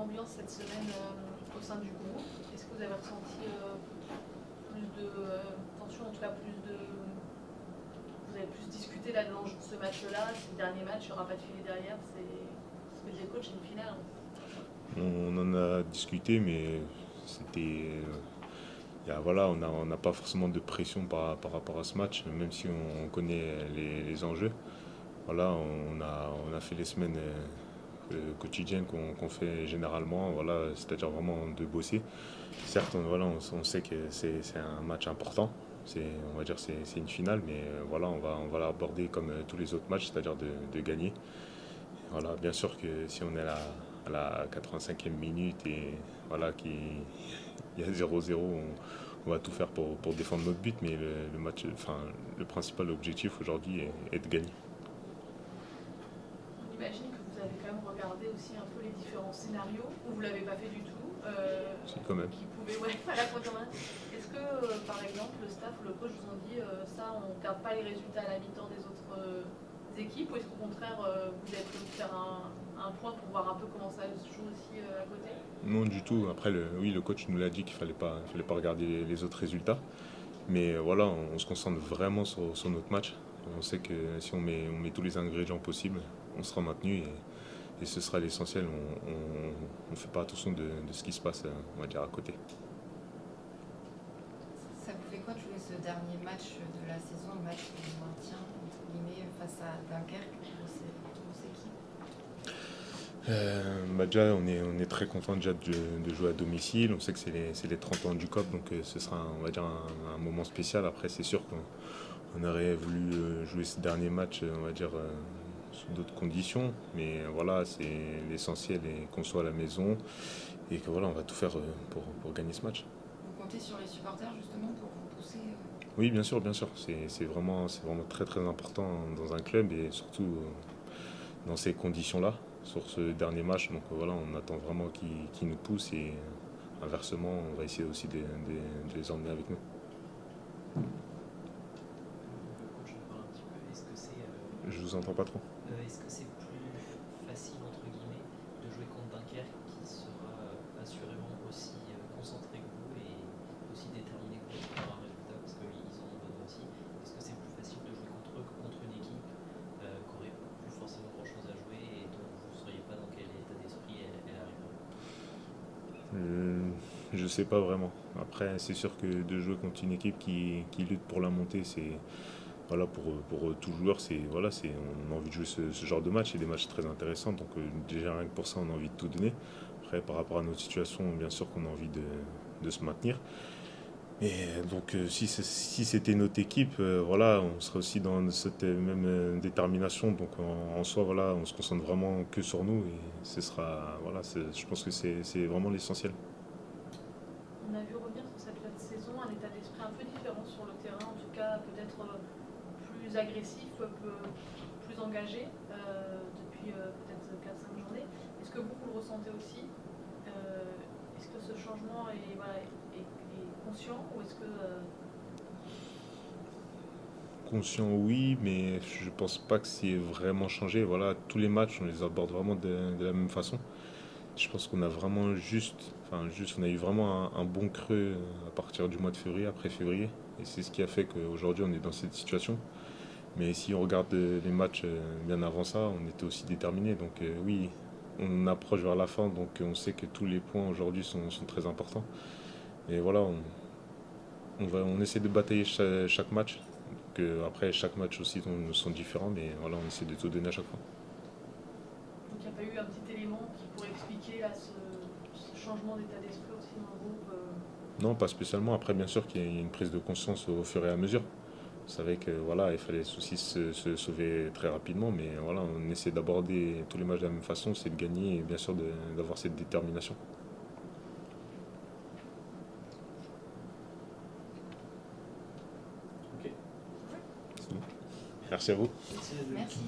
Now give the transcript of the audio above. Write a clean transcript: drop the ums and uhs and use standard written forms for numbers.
l'ambiance cette semaine au sein du groupe? Est-ce que vous avez ressenti plus de tension, en tout cas vous avez plus discuté là de l'enjeu de ce match-là, ce dernier match, il n'y aura pas de filet derrière, c'est le coach, c'est une finale. On en a discuté, mais c'était. Voilà, on n'a pas forcément de pression par rapport à ce match, même si on connaît les enjeux. Voilà, on a fait les semaines quotidiennes qu'on fait généralement, voilà, c'est-à-dire vraiment de bosser. Certes, voilà, on sait que c'est un match important, on va dire c'est une finale, mais voilà, on va l'aborder comme tous les autres matchs, c'est-à-dire de gagner. Voilà, bien sûr que si on est à la 85e minute et voilà, il y a 0-0, on va tout faire pour défendre notre but, mais le match, enfin, le principal objectif aujourd'hui est de gagner. On imagine que vous avez quand même regardé aussi un peu les différents scénarios, ou vous ne l'avez pas fait du tout, Si, quand même. qui pouvaient, ouais, à la fois quand même. Est-ce que, par exemple, le staff ou le coach vous ont dit ça, on ne regarde pas les résultats à la mi-temps des autres équipes, ou est-ce qu'au contraire, vous avez prévu de faire un point pour voir un peu comment ça se joue aussi à côté? Non, du tout. Après, oui, le coach nous l'a dit qu'il fallait pas regarder les autres résultats. Mais voilà, on se concentre vraiment sur notre match. On sait que si on met tous les ingrédients possibles, on sera maintenu et ce sera l'essentiel. On ne fait pas attention de ce qui se passe, on va dire, à côté. Ça vous fait quoi de jouer ce dernier match de la saison, le match de maintien, entre guillemets, face à Dunkerque, grosse équipe? Déjà, on est très content déjà de jouer à domicile. On sait que c'est les 30 ans du COP, donc ce sera, on va dire, un moment spécial. Après, c'est sûr qu'on aurait voulu jouer ce dernier match, on va dire, sous d'autres conditions. Mais voilà, c'est l'essentiel et qu'on soit à la maison et que voilà, on va tout faire pour gagner ce match. Vous comptez sur les supporters justement pour vous pousser Oui, bien sûr, bien sûr. C'est vraiment très très important dans un club et surtout dans ces conditions-là, sur ce dernier match. Donc voilà, on attend vraiment qu'ils nous poussent et inversement, on va essayer aussi de les emmener avec nous. Le coach en parle un petit peu. Je vous entends pas trop. Est-ce que c'est plus facile entre guillemets de jouer contre Dunkerque qui sera assurément aussi concentré que vous et aussi déterminé que vous pour un résultat parce qu'ils en ont besoin aussi. Est-ce que c'est plus facile de jouer contre eux que contre une équipe qui aurait plus forcément grand chose à jouer et dont vous ne sauriez pas dans quel état d'esprit elle arrivera? Je sais pas vraiment. Après, c'est sûr que de jouer contre une équipe qui lutte pour la montée, c'est voilà pour tout joueur, on a envie de jouer ce genre de match. C'est des matchs très intéressants, donc déjà rien que pour ça, on a envie de tout donner. Après, par rapport à notre situation, bien sûr qu'on a envie de se maintenir. Et donc, si c'était notre équipe, voilà, on serait aussi dans cette même détermination. Donc, en soi, voilà, on se concentre vraiment que sur nous et ce sera, voilà, je pense que c'est vraiment l'essentiel. On a vu revenir sur cette fin de saison un état d'esprit un peu différent sur le terrain, en tout cas peut-être plus agressif, plus engagé depuis peut-être 4-5 journées. Est-ce que vous le ressentez aussi? Est-ce que ce changement est conscient ou est-ce que... Conscient, oui, mais je pense pas que c'est vraiment changé. Voilà, tous les matchs, on les aborde vraiment de la même façon. Je pense qu'on a vraiment on a eu vraiment un bon creux à partir du mois de février, après février. Et c'est ce qui a fait qu'aujourd'hui, on est dans cette situation. Mais si on regarde les matchs bien avant ça, on était aussi déterminés. Donc oui, on approche vers la fin, donc on sait que tous les points aujourd'hui sont très importants. Et voilà, on essaie de batailler chaque match. Après, chaque match aussi sont différents, mais voilà, on essaie de tout donner à chaque fois. Donc il n'y a pas eu un petit élément qui pourrait expliquer là, ce changement d'état d'esprit aussi dans le groupe Non, pas spécialement. Après, bien sûr qu'il y a une prise de conscience au fur et à mesure. On savait que voilà, il fallait aussi se sauver très rapidement, mais voilà, on essaie d'aborder tous les matchs de la même façon, c'est de gagner et bien sûr d'avoir cette détermination. Ok. Merci à vous. Merci. Merci.